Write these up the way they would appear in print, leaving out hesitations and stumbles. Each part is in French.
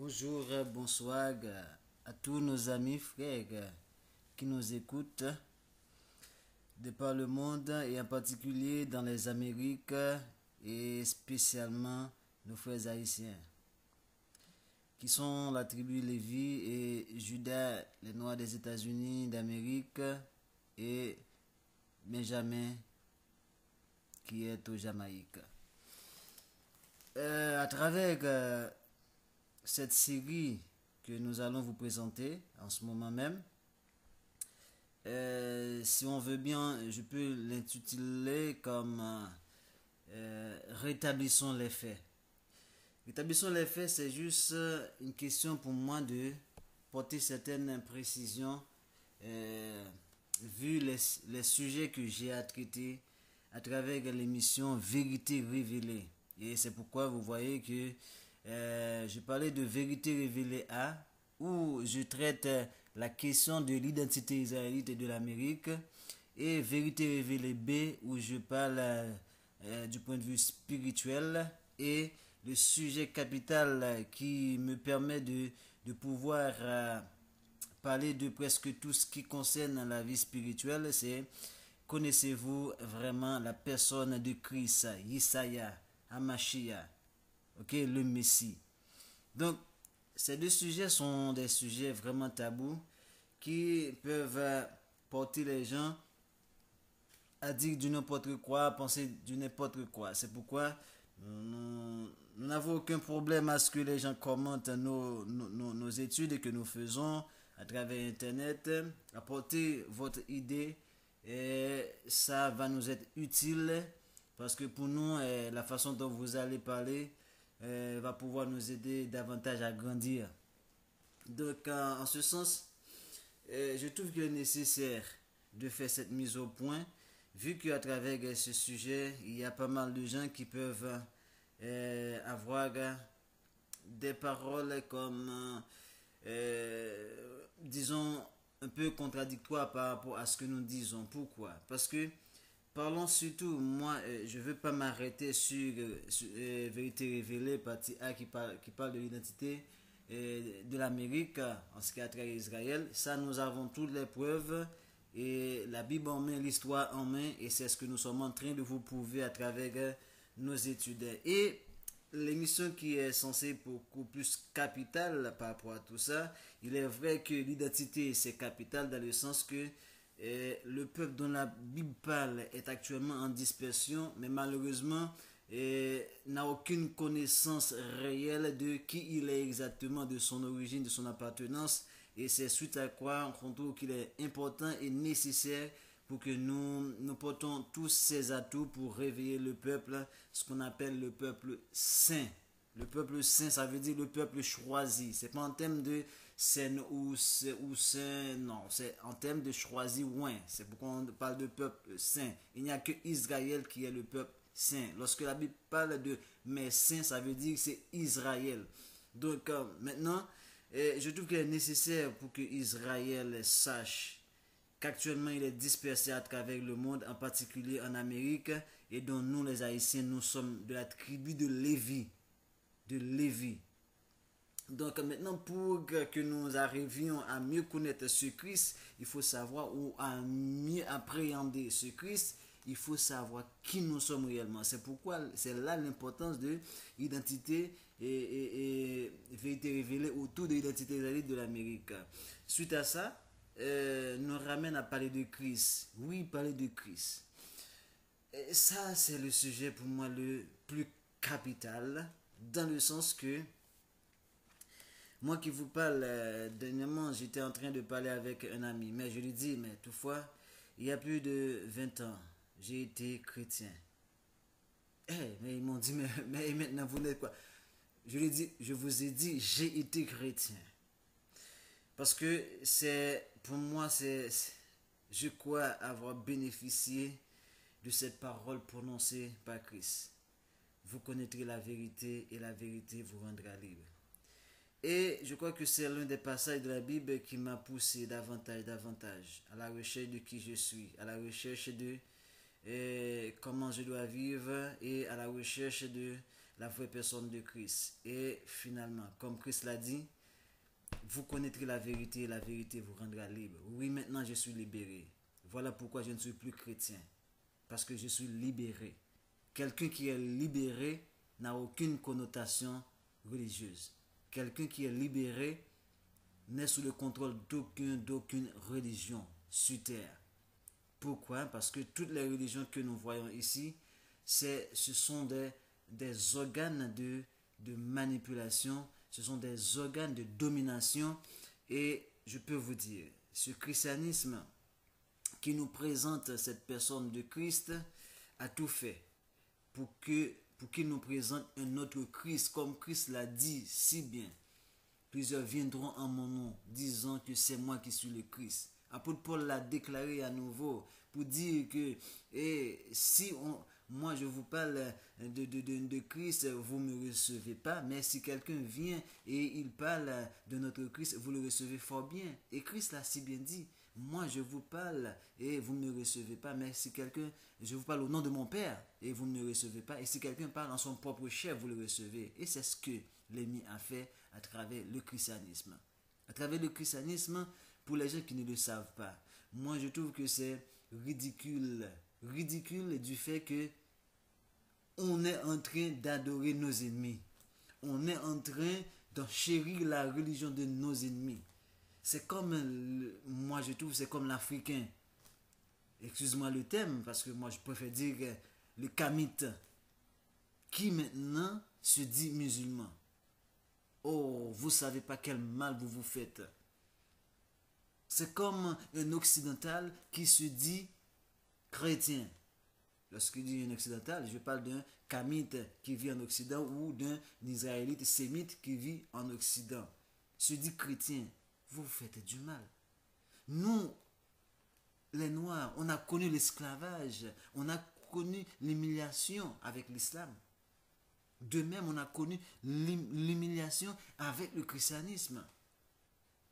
Bonjour, bonsoir à tous nos amis, frères qui nous écoutent de par le monde et en particulier dans les Amériques et spécialement nos frères haïtiens qui sont la tribu Lévi et Judas, les Noirs des États-Unis d'Amérique et Benjamin qui est au Jamaïque. À travers cette série que nous allons vous présenter en ce moment même, si on veut bien, je peux l'intituler comme Rétablissons les faits. Rétablissons les faits, c'est juste une question pour moi de porter certaines précisions vu les sujets que j'ai à traiter à travers l'émission Vérité révélée. Et c'est pourquoi vous voyez que je parlais de Vérité révélée A, où je traite la question de l'identité israélite et de l'Amérique, et Vérité révélée B, où je parle du point de vue spirituel, et le sujet capital qui me permet de pouvoir parler de presque tout ce qui concerne la vie spirituelle, c'est: connaissez-vous vraiment la personne de Christ, Yesaya, Hamashiach, ok, le Messie. Donc, ces deux sujets sont des sujets vraiment tabous qui peuvent porter les gens à dire du n'importe quoi, à penser du n'importe quoi. C'est pourquoi nous n'avons aucun problème à ce que les gens commentent nos études que nous faisons à travers Internet. Apportez votre idée et ça va nous être utile parce que pour nous, la façon dont vous allez parler va pouvoir nous aider davantage à grandir. Donc, en ce sens, je trouve qu'il est nécessaire de faire cette mise au point, vu qu'à travers ce sujet, il y a pas mal de gens qui peuvent avoir des paroles comme, disons, un peu contradictoires par rapport à ce que nous disons. Pourquoi? Parce que, parlons surtout, moi, je ne veux pas m'arrêter sur Vérité révélée, partie A qui parle de l'identité de l'Amérique en ce qui a trait à Israël. Ça, nous avons toutes les preuves et la Bible en main, l'histoire en main, et c'est ce que nous sommes en train de vous prouver à travers nos études. Et l'émission qui est censée beaucoup plus capitale par rapport à tout ça, il est vrai que l'identité c'est capital dans le sens que le peuple dont la Bible parle est actuellement en dispersion, mais malheureusement n'a aucune connaissance réelle de qui il est exactement, de son origine, de son appartenance. Et c'est suite à quoi on trouve qu'il est important et nécessaire pour que nous portons tous ces atouts pour réveiller le peuple, ce qu'on appelle le peuple saint. Le peuple saint, ça veut dire le peuple choisi. C'est pas en termes de saint ou saint, non, c'est en termes de choisi, ouais. C'est pourquoi on parle de peuple saint. Il n'y a que Israël qui est le peuple saint. Lorsque la Bible parle de mais saint, ça veut dire que c'est Israël. Donc maintenant, je trouve qu'il est nécessaire pour que Israël sache qu'actuellement il est dispersé à travers le monde, en particulier en Amérique, et dont nous les Haïtiens, nous sommes de la tribu de Lévi. De Lévi. Donc maintenant, pour que nous arrivions à mieux connaître ce Christ, il faut savoir, ou à mieux appréhender ce Christ, il faut savoir qui nous sommes réellement. C'est pourquoi c'est là l'importance de l'identité et vérité révélée autour de l'identité de l'Amérique. Suite à ça, nous ramène à parler de Christ. Oui, parler de Christ. Et ça, c'est le sujet pour moi le plus capital, dans le sens que moi qui vous parle, dernièrement, j'étais en train de parler avec un ami, mais je lui dis, mais toutefois, il y a plus de 20 ans, j'ai été chrétien. Mais ils m'ont dit, mais maintenant vous n'êtes quoi? Je lui dis, je vous ai dit, j'ai été chrétien. Parce que pour moi, je crois avoir bénéficié de cette parole prononcée par Christ. Vous connaîtrez la vérité et la vérité vous rendra libre. Et je crois que c'est l'un des passages de la Bible qui m'a poussé davantage à la recherche de qui je suis, à la recherche de comment je dois vivre et à la recherche de la vraie personne de Christ. Et finalement, comme Christ l'a dit, vous connaîtrez la vérité et la vérité vous rendra libre. Oui, maintenant je suis libéré. Voilà pourquoi je ne suis plus chrétien. Parce que je suis libéré. Quelqu'un qui est libéré n'a aucune connotation religieuse. Quelqu'un qui est libéré n'est sous le contrôle d'aucune religion sur terre. Pourquoi? Parce que toutes les religions que nous voyons ici, ce sont des organes de manipulation, ce sont des organes de domination. Et je peux vous dire, ce christianisme qui nous présente cette personne de Christ a tout fait pour qu'il nous présente un autre Christ, comme Christ l'a dit si bien. Plusieurs viendront en mon nom, disant que c'est moi qui suis le Christ. Apôtre Paul l'a déclaré à nouveau pour dire que moi je vous parle de Christ, vous ne me recevez pas, mais si quelqu'un vient et il parle de notre Christ, vous le recevez fort bien. Et Christ l'a si bien dit. Moi je vous parle et vous ne me recevez pas, mais si quelqu'un, je vous parle au nom de mon Père et vous ne me recevez pas, et si quelqu'un parle en son propre chef, vous le recevez. Et c'est ce que l'ennemi a fait à travers le christianisme. À travers le christianisme, pour les gens qui ne le savent pas, moi je trouve que c'est ridicule. Ridicule du fait que on est en train d'adorer nos ennemis. On est en train d'enchérir la religion de nos ennemis. C'est comme, moi je trouve, c'est comme l'Africain. Excuse-moi le thème, parce que moi je préfère dire le Kamite, qui maintenant se dit musulman. Oh, vous ne savez pas quel mal vous vous faites. C'est comme un occidental qui se dit chrétien. Lorsqu'il dit un occidental, je parle d'un Kamite qui vit en Occident ou d'un Israélite sémite qui vit en Occident. Se dit chrétien. Vous vous faites du mal. Nous, les Noirs, on a connu l'esclavage, on a connu l'humiliation avec l'islam. De même, on a connu l'humiliation avec le christianisme.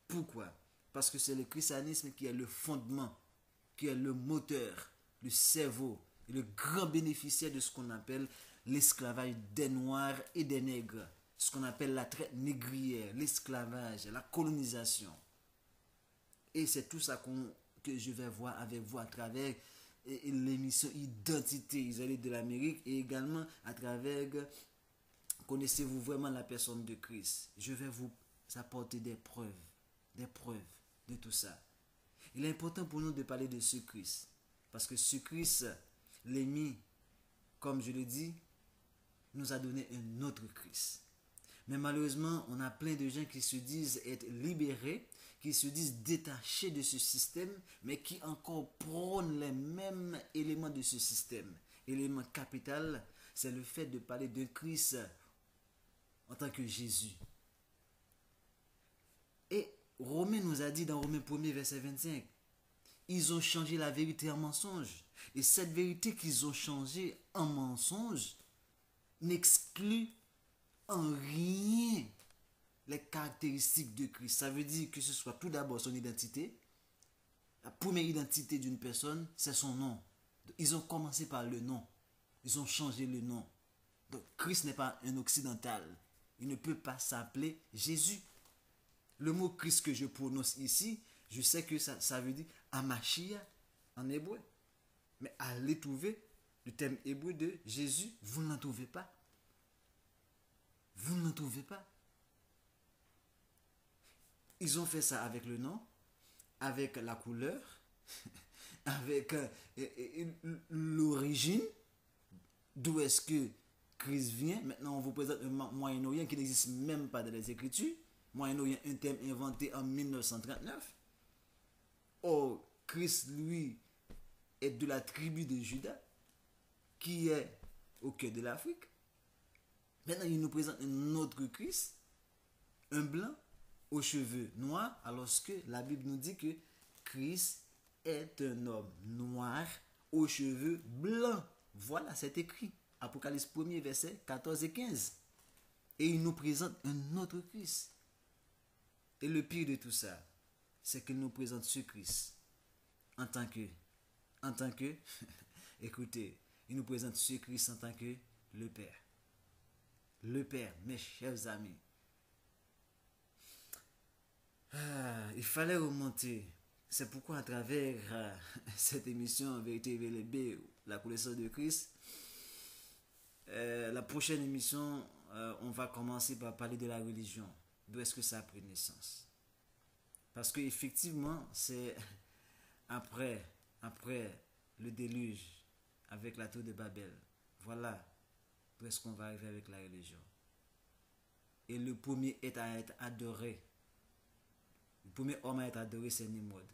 Pourquoi? Parce que c'est le christianisme qui est le fondement, qui est le moteur, le cerveau, et le grand bénéficiaire de ce qu'on appelle l'esclavage des Noirs et des Nègres. Ce qu'on appelle la traite négrière, l'esclavage, la colonisation. Et c'est tout ça que je vais voir avec vous à travers l'émission Identité israélite de l'Amérique et également à travers connaissez-vous vraiment la personne de Christ. Je vais vous apporter des preuves de tout ça. Il est important pour nous de parler de ce Christ parce que ce Christ, l'ennemi, comme je le dis, nous a donné un autre Christ. Mais malheureusement, on a plein de gens qui se disent être libérés, qui se disent détachés de ce système, mais qui encore prônent les mêmes éléments de ce système. Élément capital, c'est le fait de parler de Christ en tant que Jésus. Et Romain nous a dit dans Romains 1er, verset 25, ils ont changé la vérité en mensonge. Et cette vérité qu'ils ont changée en mensonge n'exclut en rien les caractéristiques de Christ. Ça veut dire que ce soit tout d'abord son identité. La première identité d'une personne, c'est son nom. Ils ont commencé par le nom. Ils ont changé le nom. Donc Christ n'est pas un occidental. Il ne peut pas s'appeler Jésus. Le mot Christ que je prononce ici, je sais que ça veut dire Amashia en hébreu. Mais allez trouver le terme hébreu de Jésus, vous n'en trouvez pas. Vous n'en trouvez pas. Ils ont fait ça avec le nom, avec la couleur, avec l'origine, d'où est-ce que Christ vient. Maintenant, on vous présente un Moyen-Orient qui n'existe même pas dans les Écritures. Moyen-Orient, un terme inventé en 1939. Or, Christ, lui, est de la tribu de Juda, qui est au cœur de l'Afrique. Maintenant, il nous présente un autre Christ, un blanc, aux cheveux noirs, alors que la Bible nous dit que Christ est un homme noir, aux cheveux blancs. Voilà, c'est écrit. Apocalypse 1er, verset 14 et 15. Et il nous présente un autre Christ. Et le pire de tout ça, c'est qu'il nous présente ce Christ en tant que, écoutez, il nous présente ce Christ en tant que le Père. le Père, mes chers amis. Il fallait remonter. C'est pourquoi à travers cette émission Vérité Révélée B, la connaissance de Christ, la prochaine émission, on va commencer par parler de la religion. D'où est-ce que ça a pris naissance? Parce que effectivement, c'est après le déluge avec la tour de Babel. Voilà d'où est-ce qu'on va arriver avec la religion. Et le premier est à être adoré. Le premier homme à être adoré, c'est Nimrod,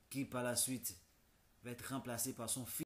qui par la suite va être remplacé par son fils.